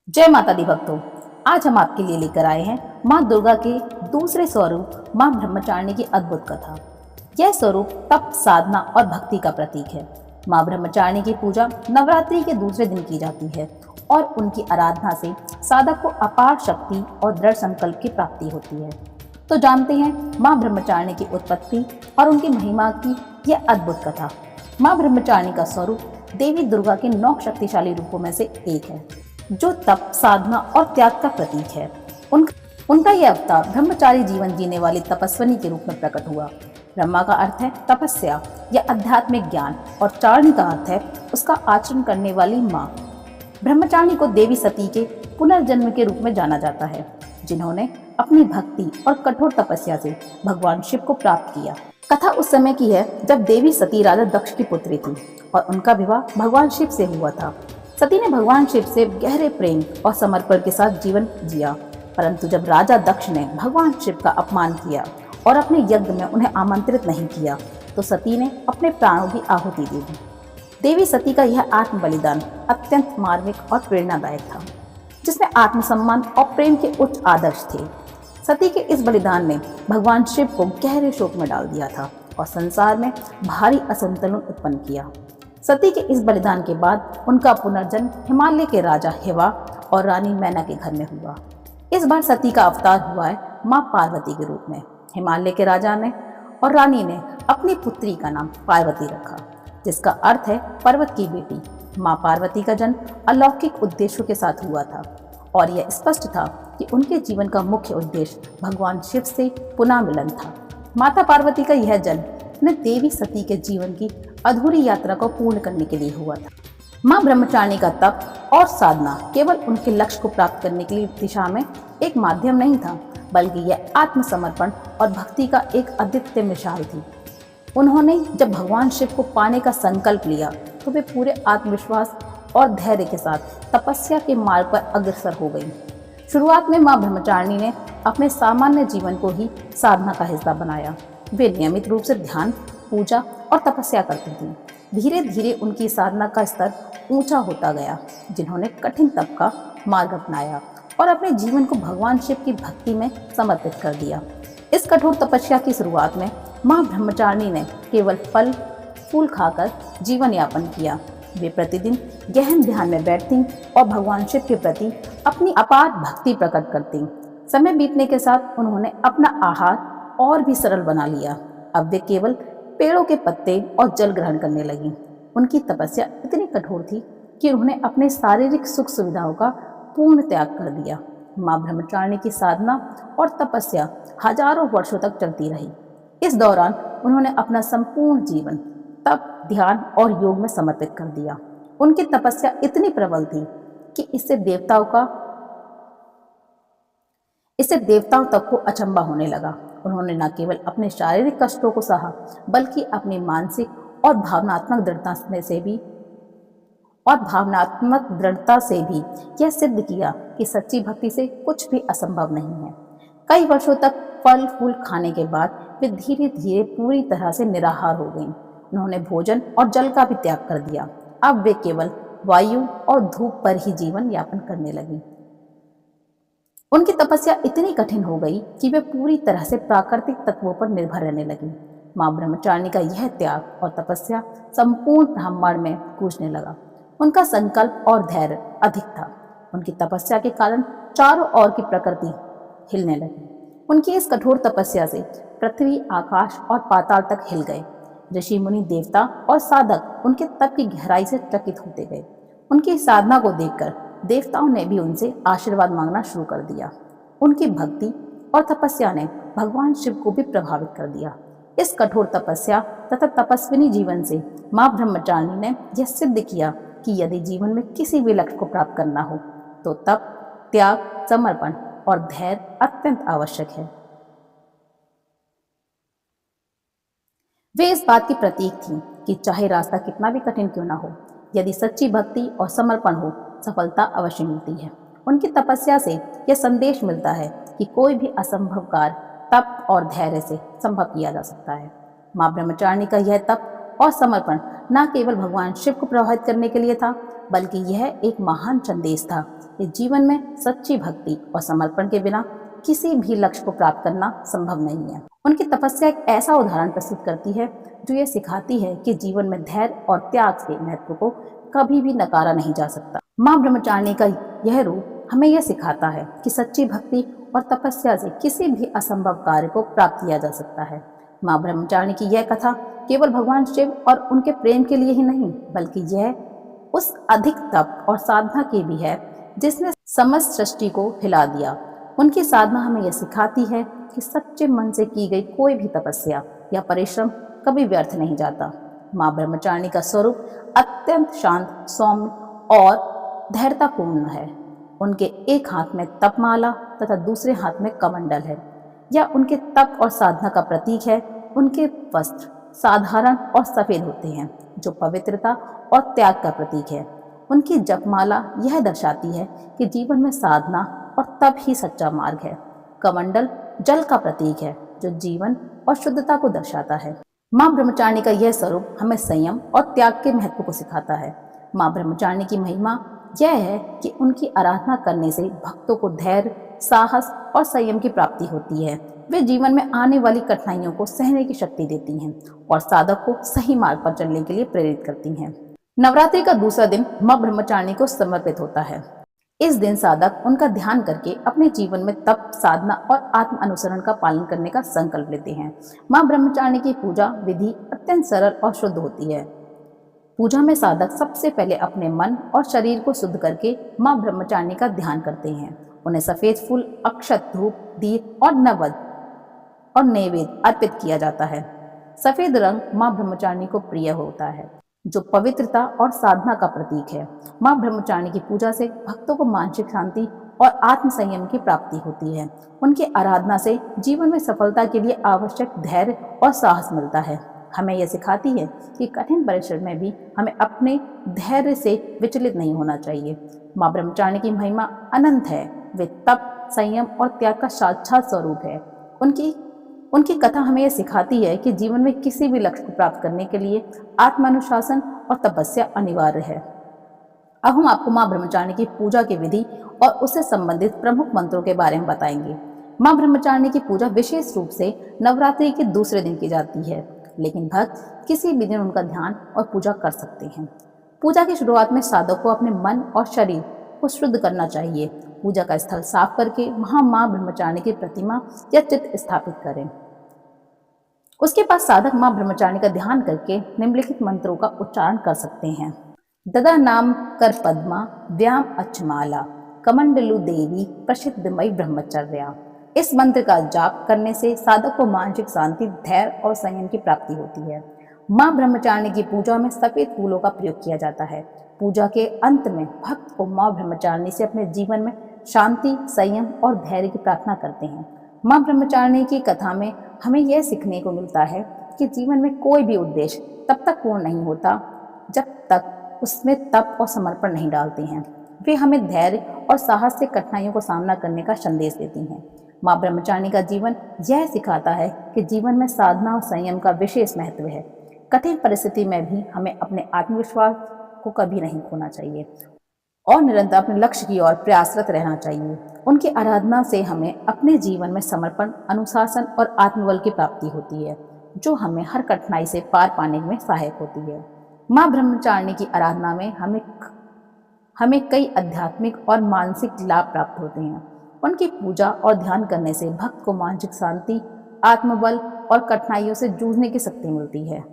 जय माता दी भक्तों। आज हम आपके लिए लेकर आए हैं माँ दुर्गा के दूसरे स्वरूप माँ ब्रह्मचारिणी की अद्भुत कथा। यह स्वरूप तप, साधना और भक्ति का प्रतीक है। माँ ब्रह्मचारिणी की पूजा नवरात्रि के दूसरे दिन की जाती है और उनकी आराधना से साधक को अपार शक्ति और दृढ़ संकल्प की प्राप्ति होती है। तो जानते हैं माँ ब्रह्मचारिणी की उत्पत्ति और उनकी महिमा की यह अद्भुत कथा। माँ ब्रह्मचारिणी का स्वरूप देवी दुर्गा के 9 शक्तिशाली रूपों में से एक है, जो तप, साधना और त्याग का प्रतीक है। उनका यह अवतार ब्रह्मचारी जीवन जीने वाली तपस्विनी के रूप में प्रकट हुआ। ब्रह्मा का अर्थ है तपस्या या आध्यात्मिक ज्ञान और चारिणी का अर्थ है उसका आचरण करने वाली माँ। ब्रह्मचारिणी को देवी सती के पुनर्जन्म के रूप में जाना जाता है, जिन्होंने अपनी भक्ति और कठोर तपस्या से भगवान शिव को प्राप्त किया। कथा उस समय की है जब देवी सती राजा दक्ष की पुत्री थी और उनका विवाह भगवान शिव से हुआ था। सती ने भगवान शिव से गहरे प्रेम और समर्पण के साथ जीवन जिया, परंतु जब राजा दक्ष ने भगवान शिव का अपमान किया और अपने यज्ञ में उन्हें आमंत्रित नहीं किया, तो सती ने अपने प्राणों की आहुति दे दी। देवी सती का यह आत्म बलिदान अत्यंत मार्मिक और प्रेरणादायक था, जिसमें आत्मसम्मान और प्रेम के उच्च आदर्श थे। सती के इस बलिदान ने भगवान शिव को गहरे शोक में डाल दिया था और संसार में भारी असंतुलन उत्पन्न किया। सती के इस बलिदान के बाद उनका पुनर्जन्म हिमालय के राजा हिवा और रानी मैना के घर में हुआ। इस बार सती का अवतार हुआ है माँ पार्वती के रूप में। हिमालय के राजा ने और रानी ने अपनी पुत्री का नाम पार्वती रखा, जिसका अर्थ है पर्वत की बेटी। माँ पार्वती का जन्म अलौकिक उद्देश्यों के साथ हुआ था और यह स्पष्ट था कि उनके जीवन का मुख्य उद्देश्य भगवान शिव से पुनः मिलन था। माता पार्वती का यह जन्म उन्हें देवी सती के जीवन की अधूरी यात्रा को पूर्ण करने के लिए हुआ था। माँ ब्रह्मचारिणी का तप और साधना केवल उनके लक्ष्य को प्राप्त करने के लिए दिशा में एक माध्यम नहीं था, बल्कि यह आत्मसमर्पण और भक्ति का एक अद्वितीय मिसाल थी। उन्होंने जब भगवान शिव को पाने का संकल्प लिया तो वे पूरे आत्मविश्वास और धैर्य के साथ तपस्या के मार्ग पर अग्रसर हो गई। शुरुआत में माँ ब्रह्मचारिणी ने अपने सामान्य जीवन को ही साधना का हिस्सा बनाया। वे नियमित रूप से ध्यान, पूजा और तपस्या करती थीं। धीरे धीरे उनकी साधना का स्तर ऊंचा होता गया, जिन्होंने कठिन तप का मार्ग अपनाया और अपने जीवन को भगवान शिव की भक्ति में समर्पित कर दिया। इस कठोर तपस्या की शुरुआत में माँ ब्रह्मचारिणी ने केवल फल फूल खाकर जीवन यापन किया। वे प्रतिदिन गहन ध्यान में बैठती और भगवान शिव के प्रति अपनी अपार भक्ति प्रकट करती। समय बीतने के साथ उन्होंने अपना आहार और भी सरल बना लिया। अब वे केवल पेड़ों के पत्ते और जल ग्रहण करने लगी। उनकी तपस्या इतनी कठोर थी कि उन्होंने अपने शारीरिक सुख सुविधाओं का पूर्ण त्याग कर दिया। माँ ब्रह्मचारिणी की साधना और तपस्या हजारों वर्षों तक चलती रही। इस दौरान उन्होंने अपना संपूर्ण जीवन तप, ध्यान और योग में समर्पित कर दिया। उनकी तपस्या इतनी प्रबल थी कि इससे देवताओं तक को अचंभा होने लगा। उन्होंने न केवल अपने शारीरिक कष्टों को सहा, बल्कि अपनी मानसिक और भावनात्मक दृढ़ता से भी यह सिद्ध किया कि सच्ची भक्ति से कुछ भी असंभव नहीं है। कई वर्षों तक फल फूल खाने के बाद वे धीरे धीरे पूरी तरह से निराहार हो गईं। उन्होंने भोजन और जल का भी त्याग कर दिया। अब वे केवल वायु और धूप पर ही जीवन यापन करने लगी। उनकी तपस्या इतनी कठिन हो गई कि वे पूरी तरह से प्राकृतिक तत्वों पर निर्भर रहने लगी। माँ ब्रह्मचारिणी का यह त्याग और तपस्या संपूर्ण ब्रह्मांड में गूंजने लगा। उनका संकल्प और धैर्य अधिक था। उनकी तपस्या के कारण चारों ओर की प्रकृति हिलने लगी। उनकी इस कठोर तपस्या से पृथ्वी, आकाश और पाताल तक हिल गए। ऋषि, मुनि, देवता और साधक उनके तप की गहराई से चकित होते गए। उनकी साधना को देखकर देवताओं ने भी उनसे आशीर्वाद मांगना शुरू कर दिया। उनकी भक्ति और तपस्या ने भगवान शिव को भी प्रभावित कर दिया। इस कठोर तपस्या तथा तपस्विनी जीवन से माँ ब्रह्मचारिणी ने यह सिद्ध किया कि यदि जीवन में किसी भी लक्ष्य को प्राप्त करना हो तो तप, त्याग, समर्पण और धैर्य अत्यंत आवश्यक है। वे इस बात की प्रतीक थी कि चाहे रास्ता कितना भी कठिन क्यों ना हो, यदि सच्ची भक्ति और समर्पण हो, सफलता अवश्य मिलती है। उनकी तपस्या से यह संदेश मिलता है कि कोई भी असंभव कार्य तप और धैर्य से संभव किया जा सकता है। माँ ब्रह्मचारिणी का यह तप और समर्पण न केवल भगवान शिव को प्रभावित करने के लिए था, बल्कि यह एक महान संदेश था कि जीवन में सच्ची भक्ति और समर्पण के बिना किसी भी लक्ष्य को प्राप्त करना संभव नहीं है। उनकी तपस्या एक ऐसा उदाहरण प्रस्तुत करती है जो ये सिखाती है कि जीवन में धैर्य और त्याग के महत्व को कभी भी नकारा नहीं जा सकता। माँ ब्रह्मचारिणी का यह रूप हमें यह सिखाता है कि सच्ची भक्ति और तपस्या से किसी भी असंभव कार्य को प्राप्त किया जा सकता है। माँ ब्रह्मचारिणी की यह कथा केवल भगवान शिव और उनके प्रेम के लिए ही नहीं, बल्कि यह उस अधिक तप और साधना की भी है जिसने समस्त सृष्टि को हिला दिया। उनकी साधना हमें यह सिखाती है कि सच्चे मन से की गई कोई भी तपस्या या परिश्रम कभी व्यर्थ नहीं जाता। माँ ब्रह्मचारिणी का स्वरूप अत्यंत शांत, सौम्य और धैर्यतापूर्ण है। उनके एक हाथ में तपमाला तथा दूसरे हाथ में कमंडल है। यह उनके तप और साधना का प्रतीक है। उनके वस्त्र साधारण और सफेद होते हैं, जो पवित्रता और त्याग का प्रतीक है। उनकी जपमाला यह दर्शाती है कि जीवन में साधना और तप ही सच्चा मार्ग है। कमंडल जल का प्रतीक है, जो जीवन और शुद्धता को दर्शाता है। माँ ब्रह्मचारिणी का यह स्वरूप हमें संयम और त्याग के महत्व को सिखाता है। माँ ब्रह्मचारिणी की महिमा यह है कि उनकी आराधना करने से भक्तों को धैर्य, साहस और संयम की प्राप्ति होती है। वे जीवन में आने वाली कठिनाइयों को सहने की शक्ति देती हैं और साधक को सही मार्ग पर चलने के लिए प्रेरित करती हैं। नवरात्रि का दूसरा दिन माँ ब्रह्मचारिणी को समर्पित होता है। इस दिन साधक उनका ध्यान करके अपने जीवन में तप, साधना और आत्म अनुसरण का पालन करने का संकल्प लेते हैं। माँ ब्रह्मचारिणी की पूजा विधि अत्यंत सरल और शुद्ध होती है। पूजा में साधक सबसे पहले अपने मन और शरीर को शुद्ध करके माँ ब्रह्मचारिणी का ध्यान करते हैं। उन्हें सफेद फूल, अक्षत, धूप, दीप और नैवेद्य अर्पित किया जाता है। सफेद रंग माँ ब्रह्मचारिणी को प्रिय होता है, जो पवित्रता और साधना का प्रतीक है। माँ ब्रह्मचारिणी की पूजा से भक्तों को मानसिक शांति और आत्म संयम की प्राप्ति होती है। उनकी आराधना से जीवन में सफलता के लिए आवश्यक धैर्य और साहस मिलता है। हमें यह सिखाती है कि कठिन परिश्रम में भी हमें अपने धैर्य से विचलित नहीं होना चाहिए। माँ ब्रह्मचारिणी की महिमा अनंत है। वे तप, संयम और त्याग का साक्षात स्वरूप है। उनकी कथा हमें यह सिखाती है कि जीवन में किसी भी लक्ष्य को प्राप्त करने के लिए आत्मानुशासन और तपस्या अनिवार्य है। अब हम आपको माँ ब्रह्मचारिणी की पूजा की विधि और उससे संबंधित प्रमुख मंत्रों के बारे में बताएंगे। माँ ब्रह्मचारिणी की पूजा विशेष रूप से नवरात्रि के दूसरे दिन की जाती है, लेकिन भक्त किसी भी दिन उनका ध्यान और पूजा कर सकते हैं। पूजा की शुरुआत में साधक को अपने मन और शरीर को शुद्ध करना चाहिए। पूजा का स्थल साफ करके वहां माँ ब्रह्मचारिणी की प्रतिमा या चित्र स्थापित करें। उसके बाद साधक माँ ब्रह्मचारिणी का ध्यान करके निम्नलिखित मंत्रों का उच्चारण कर सकते हैं। ददा नाम कर पद्मा व्याम अचमाला कमंडलु देवी प्रसिद्धमयी ब्रह्मचर्या। इस मंत्र का जाप करने से साधक को मानसिक शांति, धैर्य और संयम की प्राप्ति होती है। माँ ब्रह्मचारिणी की पूजा में सफेद फूलों का प्रयोग किया जाता है। पूजा के अंत में भक्त को माँ ब्रह्मचारिणी से अपने जीवन में शांति, संयम और धैर्य की प्रार्थना करते हैं। माँ ब्रह्मचारिणी की कथा में हमें यह सीखने को मिलता है कि जीवन में कोई भी उद्देश्य तब तक पूर्ण नहीं होता जब तक उसमें तप और समर्पण नहीं डालते हैं। वे हमें धैर्य और साहस से कठिनाइयों को सामना करने का संदेश देती हैं। माँ ब्रह्मचारिणी का जीवन यह सिखाता है कि जीवन में साधना और संयम का विशेष महत्व है। कठिन परिस्थिति में भी हमें अपने आत्मविश्वास को कभी नहीं खोना चाहिए और निरंतर अपने लक्ष्य की ओर प्रयासरत रहना चाहिए। उनकी आराधना से हमें अपने जीवन में समर्पण, अनुशासन और आत्मबल की प्राप्ति होती है, जो हमें हर कठिनाई से पार पाने में सहायक होती है। माँ ब्रह्मचारिणी की आराधना में हमें कई आध्यात्मिक और मानसिक लाभ प्राप्त होते हैं। उनकी पूजा और ध्यान करने से भक्त को मानसिक शांति, आत्मबल और कठिनाइयों से जूझने की शक्ति मिलती है।